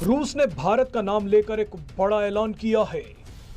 रूस ने भारत का नाम लेकर एक बड़ा ऐलान किया है।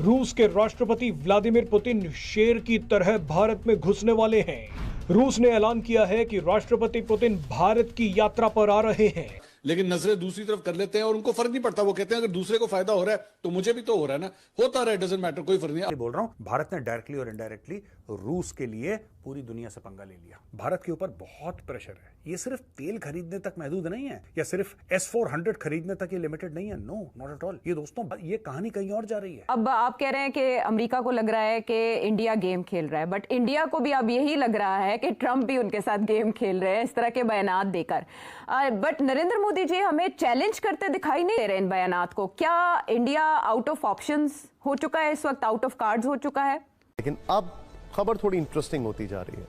रूस के राष्ट्रपति व्लादिमीर पुतिन शेर की तरह भारत में घुसने वाले हैं। रूस ने ऐलान किया है कि राष्ट्रपति पुतिन भारत की यात्रा पर आ रहे हैं। लेकिन नजरें दूसरी तरफ कर लेते हैं और उनको फर्क नहीं पड़ता। वो कहते हैं अगर दूसरे को फायदा हो रहा है तो मुझे भी तो हो रहा है ना, होता रहा, डजंट मैटर, कोई फर्क नहीं। बोल रहा हूं, भारत ने डायरेक्टली और इनडायरेक्टली रूस के लिए पूरी दुनिया से पंगा ले लिया। भारत के ऊपर बहुत प्रेशर है। ये सिर्फ तेल खरीदने तक महदूद नहीं है, या सिर्फ S-400 खरीदने तक ये लिमिटेड नहीं है। No, not at all. ये दोस्तों, ये कहानी कहीं और जा रही है। अब आप कह रहे हैं कि अमेरिका को लग रहा है कि इंडिया गेम खेल रहा है, बट इंडिया को भी अब यही लग रहा है कि ट्रंप भी उनके साथ गेम खेल रहे हैं इस तरह के बयानात देकर। बट नरेंद्र मोदी जी हमें चैलेंज करते दिखाई नहीं दे रहे इन बयानात को। क्या इंडिया आउट ऑफ ऑप्शंस हो चुका है, इस वक्त आउट ऑफ कार्ड्स हो चुका है? लेकिन अब खबर थोड़ी इंटरेस्टिंग होती जा रही है।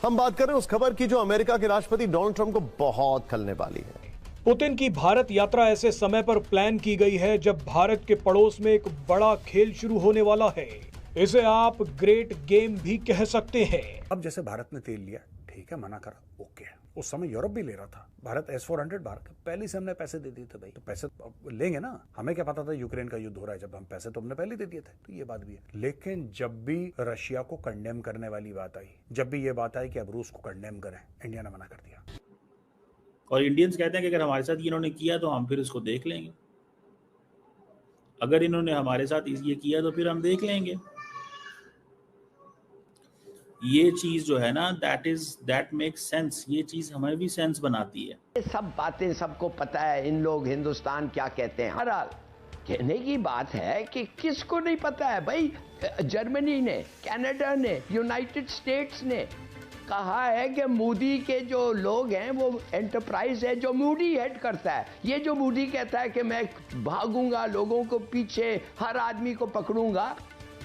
हम बात कर रहे हैं उस खबर की जो अमेरिका के राष्ट्रपति डोनाल्ड ट्रंप को बहुत खलने वाली है। पुतिन की भारत यात्रा ऐसे समय पर प्लान की गई है जब भारत के पड़ोस में एक बड़ा खेल शुरू होने वाला है। इसे आप ग्रेट गेम भी कह सकते हैं। अब जैसे भारत ने तेल लिया, ठीक है, मना करा, ओके। उस समय यूरोप भी ले रहा था। भारत S-400 भारत पहले से हमने पैसे दे दिए थे भाई, तो पैसे लेंगे ना। हमें क्या पता था यूक्रेन का युद्ध हो रहा है, जब हम पैसे तो हमने पहले दे दिए थे। तो ये बात भी है। लेकिन जब भी रशिया को कंडेम करने वाली बात आई, जब भी ये बात आई कि अब रूस को कंडेम करें, इंडिया ने मना कर दिया। और इंडियंस कहते हैं कि अगर हमारे साथ इन्होंने किया तो हम फिर इसको देख लेंगे। अगर इन्होंने हमारे साथ ये किया तो फिर हम देख लेंगे। ये चीज जो है ना, दैट मेक्स सेंस। ये चीज हमें भी सेंस बनाती है। ये सब बातें सबको पता है। इन लोग हिंदुस्तान क्या कहते हैं। बहरहाल कहने की बात है कि किसको नहीं पता है भाई। जर्मनी ने, कनाडा ने, यूनाइटेड स्टेट्स ने कहा है कि मोदी के जो लोग हैं वो एंटरप्राइज है जो मोदी हेड करता है। ये जो मोदी कहता है कि मैं भागूंगा लोगों को पीछे, हर आदमी को पकड़ूंगा।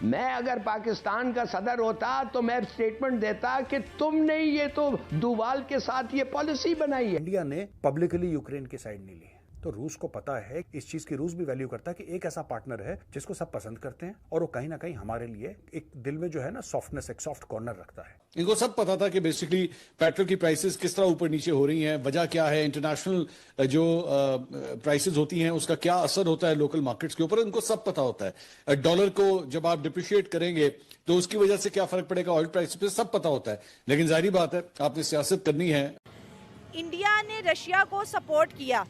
मैं अगर पाकिस्तान का सदर होता तो मैं स्टेटमेंट देता कि तुमने ये तो दुवाल के साथ ये पॉलिसी बनाई है। इंडिया ने पब्लिकली यूक्रेन की साइड नहीं ली। तो रूस को पता है, इस चीज की रूस भी वैल्यू करता है कि एक ऐसा पार्टनर है जिसको सब पसंद करते हैं, और वो कहीं ना कहीं हमारे लिए एक दिल में जो है ना सॉफ्टनेस, एक सॉफ्ट कॉर्नर रखता है। इनको सब पता था कि बेसिकली पेट्रोल की प्राइसेस किस तरह ऊपर नीचे हो रही हैं, वजह क्या है, इंटरनेशनल जो प्राइसेस होती हैं उसका क्या असर होता है लोकल मार्केट्स के ऊपर, इनको सब पता होता है। डॉलर को जब आप डिप्रिशिएट करेंगे तो उसकी वजह से क्या फर्क पड़ेगा ऑयल प्राइस पे, सब पता होता है। लेकिन जाहिर बात है आपने सियासत करनी है। इंडिया ने रशिया को सपोर्ट किया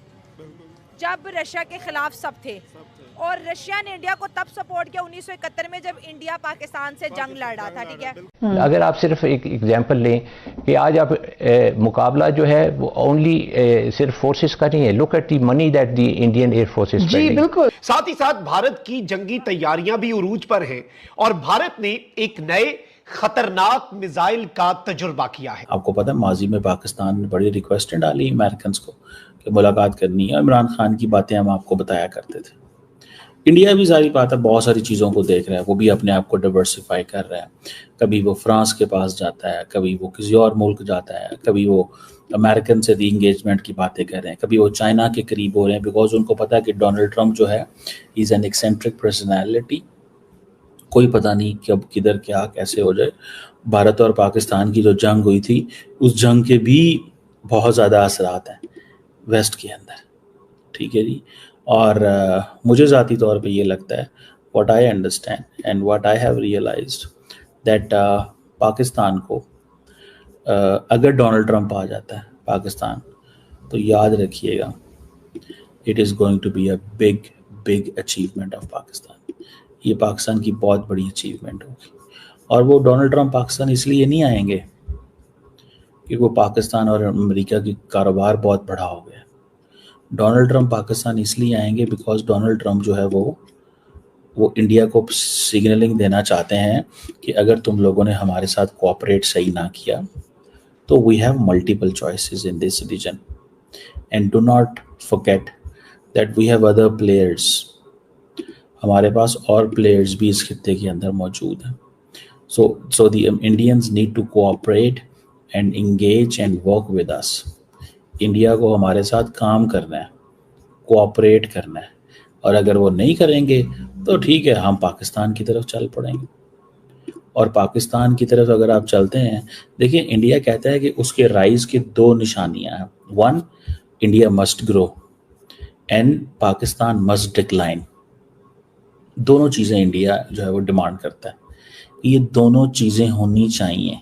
जब रशिया के खिलाफ सब थे, और रशिया ने इंडिया को तब सपोर्ट किया 1971 में जब इंडिया पाकिस्तान से जंग लड़ रहा था। ठीक है, अगर आप सिर्फ एक एग्जांपल लें कि आज आप मुकाबला जो है वो ओनली सिर्फ फोर्सेस का नहीं है। Look at the money that the Indian air forces जी बिल्कुल। साथ ही साथ भारत की जंगी तैयारियां भी उरूज पर हैं और भारत ने एक नए खतरनाक मिसाइल का तजुर्बा किया है। आपको पता है माजी में पाकिस्तान ने बड़ी रिक्वेस्टें डाली अमेरिकन को कि मुलाकात करनी है। इमरान खान की बातें हम आपको बताया करते थे। इंडिया भी सारी बात है, बहुत सारी चीज़ों को देख रहा है। वो भी अपने आप को डाइवर्सिफाई कर रहा है। कभी वो फ्रांस के पास जाता है, कभी वो किसी और मुल्क जाता है, कभी वो अमेरिकन से री इंगेजमेंट की बातें कर रहे हैं, कभी वो चाइना के करीब हो रहे हैं, बिकॉज उनको पता है कि डोनाल्ड ट्रंप जो है इज़ एन एक्सेंट्रिक पर्सनैलिटी। कोई पता नहीं कब किधर क्या कैसे हो जाए। भारत और पाकिस्तान की जो जंग हुई थी, उस जंग के भी बहुत ज़्यादा असरात हैं वेस्ट के अंदर। ठीक है जी। और मुझे ज़ाती तौर पे ये लगता है, what I understand and what I have realised that Pakistan को अगर डोनाल्ड ट्रंप आ जाता है पाकिस्तान, तो याद रखिएगा it is going to be a big achievement of Pakistan. ये पाकिस्तान की बहुत बड़ी अचीवमेंट होगी। और वो डोनाल्ड ट्रंप पाकिस्तान इसलिए नहीं आएंगे कि वो पाकिस्तान और अमेरिका की कारोबार बहुत बड़ा हो गया। डोनाल्ड ट्रंप पाकिस्तान इसलिए आएंगे बिकॉज डोनाल्ड ट्रंप जो है वो इंडिया को सिग्नलिंग देना चाहते हैं कि अगर तुम लोगों ने हमारे साथ कोऑपरेट सही ना किया तो we have multiple choices in this region and do not forget that we have other players. हमारे पास और प्लेयर्स भी इस खित्ते के अंदर मौजूद हैं। So the Indians need to cooperate and engage and work with us. India को हमारे साथ काम करना है, कोऑपरेट करना है, और अगर वो नहीं करेंगे तो ठीक है, हम पाकिस्तान की तरफ चल पड़ेंगे। और पाकिस्तान की तरफ अगर आप चलते हैं, देखिए इंडिया कहता है कि उसके राइज की दो निशानियां हैं। One, India must grow. And Pakistan must decline. दोनों चीज़ें इंडिया जो है वो डिमांड करता है, ये दोनों चीज़ें होनी चाहिए।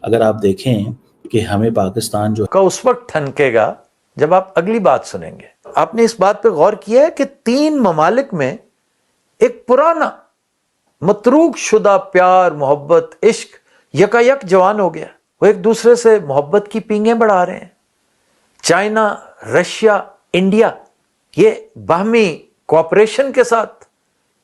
अगर आप देखें कि हमें पाकिस्तान जो का उस वक्त ठनकेगा जब आप अगली बात सुनेंगे। आपने इस बात पे गौर किया है कि 3 ममालिक में एक पुराना मतरूक शुदा प्यार, मोहब्बत, इश्क यकायक जवान हो गया। वो एक दूसरे से मोहब्बत की पींगें बढ़ा रहे हैं। चाइना, रशिया, इंडिया, ये बाहमी कोऑपरेशन के साथ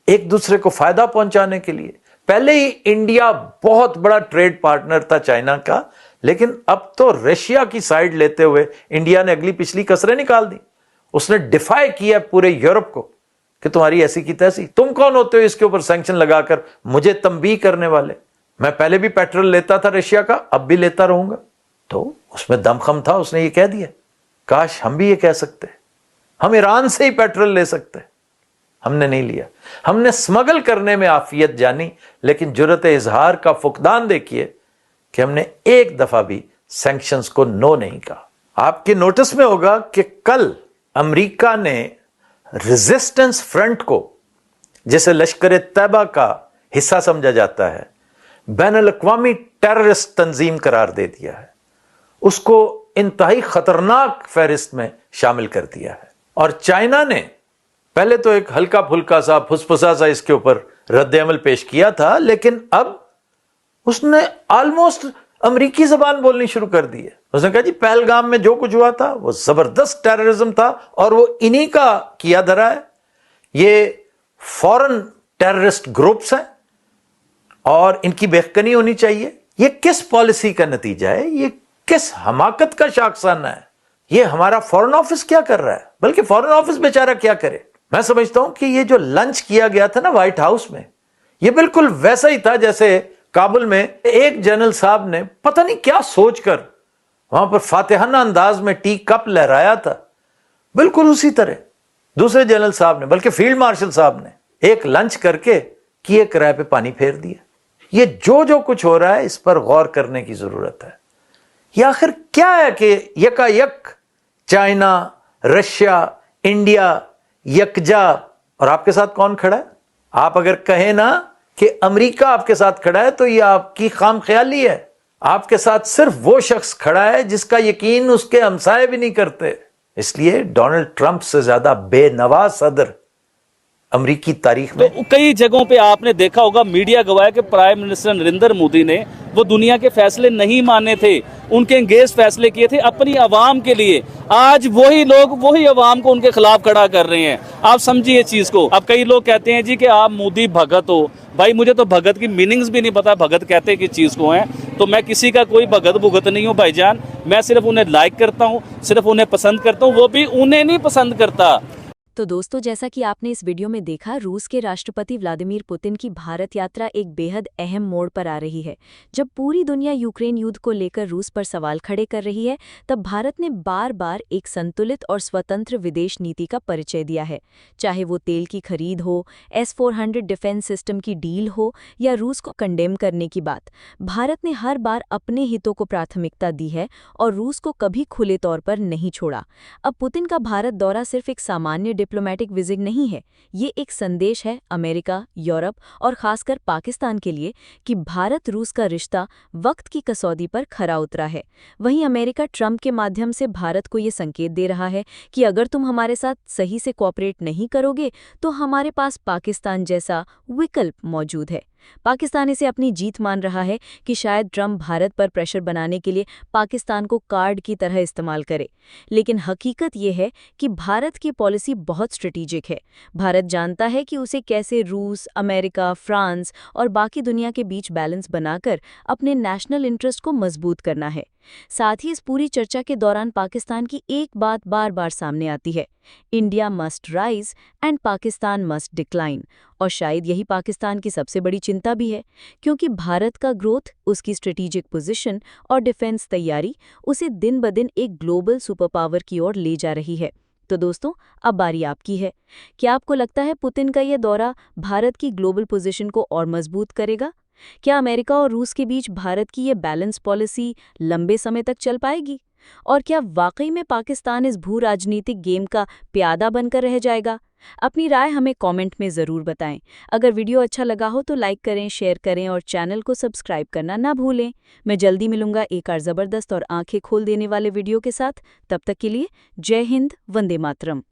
एक दूसरे को फायदा पहुंचाने के लिए, पहले ही इंडिया बहुत बड़ा ट्रेड पार्टनर था चाइना का, लेकिन अब तो रशिया की साइड लेते हुए इंडिया ने अगली पिछली कसरें निकाल दी। उसने डिफाई किया पूरे यूरोप को कि तुम्हारी ऐसी की तैसी, तुम कौन होते हो इसके ऊपर सैंक्शन लगाकर मुझे तंबीह करने वाले। मैं पहले भी पेट्रोल लेता था रशिया का, अब भी लेता रहूंगा। तो उसमें दमखम था, उसने ये कह दिया। काश हम भी ये कह सकते, हम ईरान से ही पेट्रोल ले सकते। हमने नहीं लिया, हमने स्मगल करने में आफियत जानी, लेकिन जुर्रत इजहार का फुकदान देखिए कि हमने एक दफा भी सैंक्शंस को नो नहीं कहा। आपके नोटिस में होगा कि कल अमेरिका ने रेजिस्टेंस फ्रंट को, जिसे लश्कर तैयबा का हिस्सा समझा जाता है, बैनुल-अक़वामी टेररिस्ट तंजीम करार दे दिया है। उसको इंतहाई खतरनाक फहरिस्त में शामिल कर दिया है। और चाइना ने पहले तो एक हल्का फुल्का सा फुसफुसा सा इसके ऊपर रद्द-ए-अमल पेश किया था, लेकिन अब उसने ऑलमोस्ट अमेरिकी जबान बोलनी शुरू कर दी है। उसने कहा जी पहलगाम में जो कुछ हुआ था वो जबरदस्त टेररिज्म था और वो इन्हीं का किया धरा है। ये फॉरेन टेररिस्ट ग्रुप्स हैं और इनकी बेखकनी होनी चाहिए। ये किस पॉलिसी का नतीजा है? ये किस हमाकत का शाखसाना है? ये हमारा फॉरेन ऑफिस क्या कर रहा है? बल्कि फॉरेन ऑफिस बेचारा क्या करे? मैं समझता हूं कि ये जो लंच किया गया था ना व्हाइट हाउस में, ये बिल्कुल वैसा ही था जैसे काबुल में एक जनरल साहब ने पता नहीं क्या सोचकर वहां पर फातिहाना अंदाज में टी कप लहराया था। बिल्कुल उसी तरह दूसरे जनरल साहब ने, बल्कि फील्ड मार्शल साहब ने एक लंच करके किए किराए पे पानी फेर दिया। ये जो कुछ हो रहा है इस पर गौर करने की जरूरत है। ये आखिर क्या है कि यकायक चाइना, रशिया, इंडिया यकजा, और आपके साथ कौन खड़ा है? आप अगर कहें ना कि अमेरिका आपके साथ खड़ा है तो ये आपकी खामख्याली है। आपके साथ सिर्फ वो शख्स खड़ा है जिसका यकीन उसके हमसाये भी नहीं करते। इसलिए डोनाल्ड ट्रंप से ज्यादा बेनवा सदर अमेरिकी तारीख में तो कई जगहों पे आपने देखा होगा, मीडिया गवाह कि प्राइम मिनिस्टर नरेंद्र मोदी ने वो दुनिया के फैसले नहीं माने थे, उनके अंगेज फैसले किए थे अपनी आवाम के लिए। आज वही लोग वही आवाम को उनके खिलाफ खड़ा कर रहे हैं। आप समझिए इस चीज को। अब कई लोग कहते हैं जी कि आप मोदी भगत हो। भाई मुझे तो भगत की मीनिंग्स भी नहीं पता, भगत कहते किस चीज को है। तो मैं किसी का कोई भगत भुगत नहीं हूँ भाईजान। मैं सिर्फ उन्हें लाइक करता हूँ, सिर्फ उन्हें पसंद करता हूँ, वो भी उन्हें नहीं पसंद करता। तो दोस्तों, जैसा कि आपने इस वीडियो में देखा, रूस के राष्ट्रपति व्लादिमीर पुतिन की भारत यात्रा एक बेहद अहम मोड़ पर आ रही है। जब पूरी दुनिया यूक्रेन युद्ध को लेकर रूस पर सवाल खड़े कर रही है, तब भारत ने बार बार एक संतुलित और स्वतंत्र विदेश नीति का परिचय दिया है। चाहे वो तेल की खरीद हो, S-400 डिफेंस सिस्टम की डील हो या रूस को कंडेम करने की बात, भारत ने हर बार अपने हितों को प्राथमिकता दी है और रूस को कभी खुले तौर पर नहीं छोड़ा। अब पुतिन का भारत दौरा सिर्फ एक सामान्य डिप्लोमैटिक विजिट नहीं है, ये एक संदेश है अमेरिका, यूरोप और खासकर पाकिस्तान के लिए कि भारत रूस का रिश्ता वक्त की कसौटी पर खरा उतरा है। वहीं अमेरिका ट्रंप के माध्यम से भारत को ये संकेत दे रहा है कि अगर तुम हमारे साथ सही से कोऑपरेट नहीं करोगे तो हमारे पास पाकिस्तान जैसा विकल्प मौजूद है। पाकिस्तान इसे अपनी जीत मान रहा है कि शायद ट्रंप भारत पर प्रेशर बनाने के लिए पाकिस्तान को कार्ड की तरह इस्तेमाल करे। लेकिन हकीकत यह है कि भारत की पॉलिसी बहुत स्ट्रेटेजिक है। भारत जानता है कि उसे कैसे रूस, अमेरिका, फ्रांस और बाकी दुनिया के बीच बैलेंस बनाकर अपने नेशनल इंटरेस्ट को मजबूत करना है। साथ ही इस पूरी चर्चा के दौरान पाकिस्तान की एक बात बार बार सामने आती है, India must rise and Pakistan must decline. और शायद यही पाकिस्तान की सबसे बड़ी चिंता भी है, क्योंकि भारत का ग्रोथ, उसकी स्ट्रेटेजिक पोजीशन और डिफेंस तैयारी उसे दिन ब दिन एक ग्लोबल सुपर पावर की ओर ले जा रही है। तो दोस्तों, अब बारी आपकी है। क्या आपको लगता है पुतिन का यह दौरा भारत की ग्लोबल पोजीशन को और मजबूत करेगा? क्या अमेरिका और रूस के बीच भारत की ये बैलेंस पॉलिसी लंबे समय तक चल पाएगी? और क्या वाकई में पाकिस्तान इस भू राजनीतिक गेम का प्यादा बनकर रह जाएगा? अपनी राय हमें कमेंट में ज़रूर बताएं। अगर वीडियो अच्छा लगा हो तो लाइक करें, शेयर करें और चैनल को सब्सक्राइब करना ना भूलें। मैं जल्दी मिलूंगा एक और ज़बरदस्त और आंखें खोल देने वाले वीडियो के साथ। तब तक के लिए जय हिंद, वंदे मातरम।